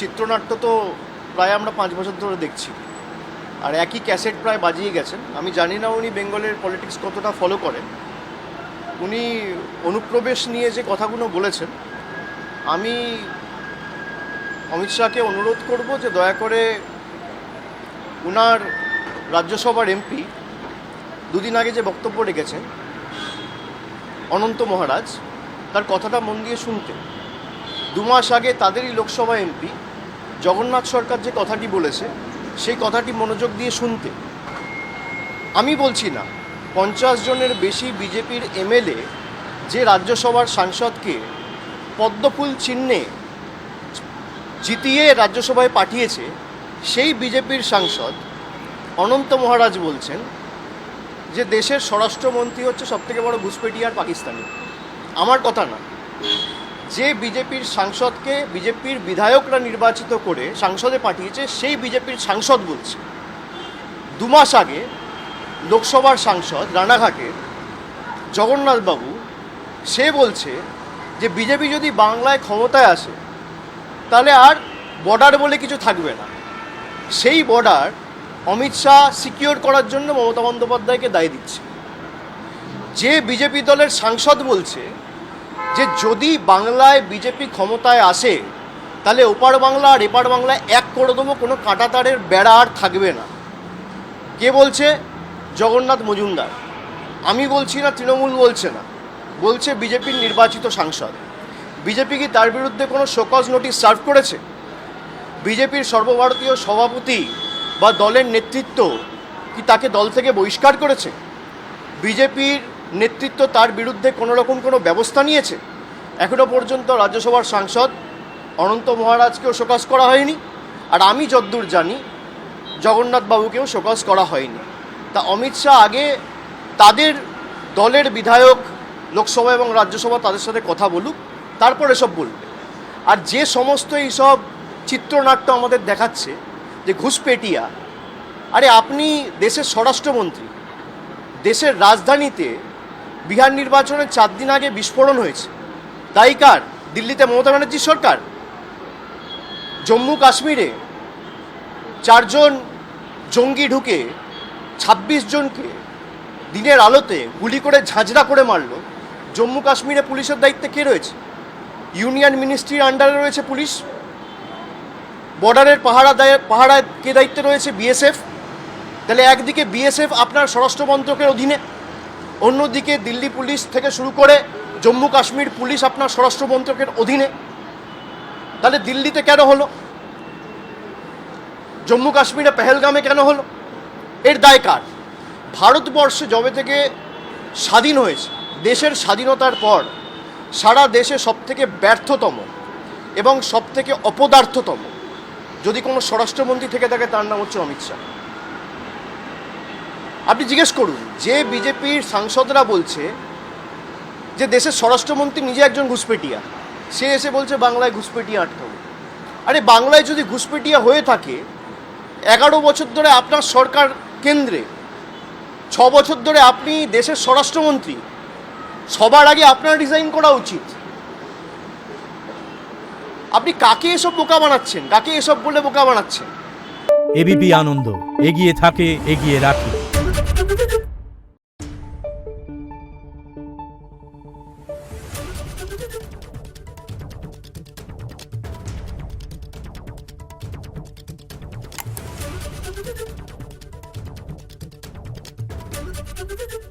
চিত্রনাট্য তো প্রায় আমরা 5 বছর ধরে দেখছি, আর একই ক্যাসেট প্রায় বাজিয়ে গেছেন। আমি জানি না উনি বেঙ্গলের পলিটিক্স কতটা ফলো করেন। উনি অনুপ্রবেশ নিয়ে যে কথাগুলো বলেছেন, আমি অমিত শাহকে অনুরোধ করব যে দয়া করে উনার রাজ্যসভার এমপি দুদিন আগে যে বক্তব্য রেখেছেন অনন্ত মহারাজ, তার কথাটা মন দিয়ে শুনতে। 2 মাস আগে তাদেরই লোকসভা এমপি জগন্নাথ সরকার যে কথাটি বলেছে সেই কথাটি মনোযোগ দিয়ে শুনতে। আমি বলছি না, 50 জনের বেশি বিজেপির এমএলএ যে রাজ্যসভার সাংসদকে পদ্মফুল চিহ্নে জিতিয়ে রাজ্যসভায় পাঠিয়েছে, সেই বিজেপির সাংসদ অনন্ত মহারাজ বলছেন যে দেশের স্বরাষ্ট্রমন্ত্রী হচ্ছে সবথেকে বড় ঘুষপেটি আর পাকিস্তানি। আমার কথা না, যে বিজেপির সাংসদকে বিজেপির বিধায়করা নির্বাচিত করে সংসদে পাঠিয়েছে সেই বিজেপির সাংসদ বলছে। 2 মাস আগে লোকসভার সাংসদ রানাঘাটের জগন্নাথবাবু সে বলছে যে বিজেপি যদি বাংলায় ক্ষমতায় আসে তাহলে আর বর্ডার বলে কিছু থাকবে না। সেই বর্ডার অমিত শাহ সিকিওর করার জন্য মমতা বন্দ্যোপাধ্যায়কে দায় দিচ্ছে। যে বিজেপি দলের সাংসদ বলছে যে যদি বাংলায় বিজেপি ক্ষমতায় আসে তাহলে ওপার বাংলা আর এপার বাংলায় এক করে দেবো, কোনো কাঁটাতারের বেড়া আর থাকবে না। কে বলছে? জগন্নাথ মজুমদার। আমি বলছি না, তৃণমূল বলছে না, বলছে বিজেপির নির্বাচিত সাংসদ। বিজেপি কি তার বিরুদ্ধে কোনো শোকজ নোটিশ সার্ভ করেছে? বিজেপির সর্বভারতীয় সভাপতি বা দলের নেতৃত্ব কি তাকে দল থেকে বহিষ্কার করেছে? বিজেপির নেতৃত্ব তার বিরুদ্ধে কোনো রকম কোনো ব্যবস্থা নিয়েছে? এখনও পর্যন্ত রাজ্যসভার সাংসদ অনন্ত মহারাজকেও শোকজ করা হয়নি, আর আমি যদ্দূর জানি জগন্নাথবাবুকেও শোকজ করা হয়নি। তা অমিত শাহ আগে তাদের দলের বিধায়ক লোকসভা এবং রাজ্যসভা তাদের সাথে কথা বলুক, তারপর এসব বলবে। আর যে সমস্ত এইসব চিত্রনাট্য আমাদের দেখাচ্ছে যে ঘুষপেটিয়া, আরে আপনি দেশের স্বরাষ্ট্রমন্ত্রী, দেশের রাজধানীতে বিহার নির্বাচনের 4 দিন আগে বিস্ফোরণ হয়েছে, দায়ী কার? দিল্লিতে মমতা ব্যানার্জির সরকার। জম্মু কাশ্মীরে 4 জন জঙ্গি ঢুকে 26 জনকে দিনের আলোতে গুলি করে ঝাঁঝরা করে মারল। জম্মু কাশ্মীরে পুলিশের দায়িত্বে কে রয়েছে? ইউনিয়ন মিনিস্ট্রির আন্ডারে রয়েছে পুলিশ। বর্ডারের পাহারায় কে দায়িত্বে রয়েছে? বিএসএফ। তাহলে একদিকে বিএসএফ আপনার স্বরাষ্ট্র মন্ত্রকের অধীনে, অন্যদিকে দিল্লি পুলিশ থেকে শুরু করে জম্মু কাশ্মীর পুলিশ আপনার স্বরাষ্ট্র মন্ত্রকের অধীনে। তাহলে দিল্লিতে কেন হলো? জম্মু কাশ্মীরে পেহেলগামে কেন হলো? এর দায় কার? ভারতবর্ষে যবে থেকে স্বাধীন হয়েছে, দেশের স্বাধীনতার পর সারা দেশে সবথেকে ব্যর্থতম এবং সবথেকে অপদার্থতম যদি কোনো স্বরাষ্ট্রমন্ত্রী থেকে থাকে তার নাম হচ্ছে অমিত শাহ। আপনি জিজ্ঞেস করুন, যে বিজেপির সাংসদরা বলছে যে দেশের স্বরাষ্ট্রমন্ত্রী নিজে একজন ঘুষপেটিয়া, সে এসে বলছে বাংলায় ঘুষপেটিয়া আটকাবো। আরে বাংলায় যদি ঘুষপেটিয়া হয়ে থাকে, 11 বছর ধরে আপনার সরকার কেন্দ্রে, 6 বছর ধরে আপনি দেশের স্বরাষ্ট্রমন্ত্রী, সবার আগে আপনার রিজাইন করা উচিত। আপনি কাকে এসব বোকা বানাচ্ছেন? কাকে এসব বলে বোকা বানাচ্ছেন? এবিপি আনন্দ, এগিয়ে থাকে, এগিয়ে রাখে। Thank you.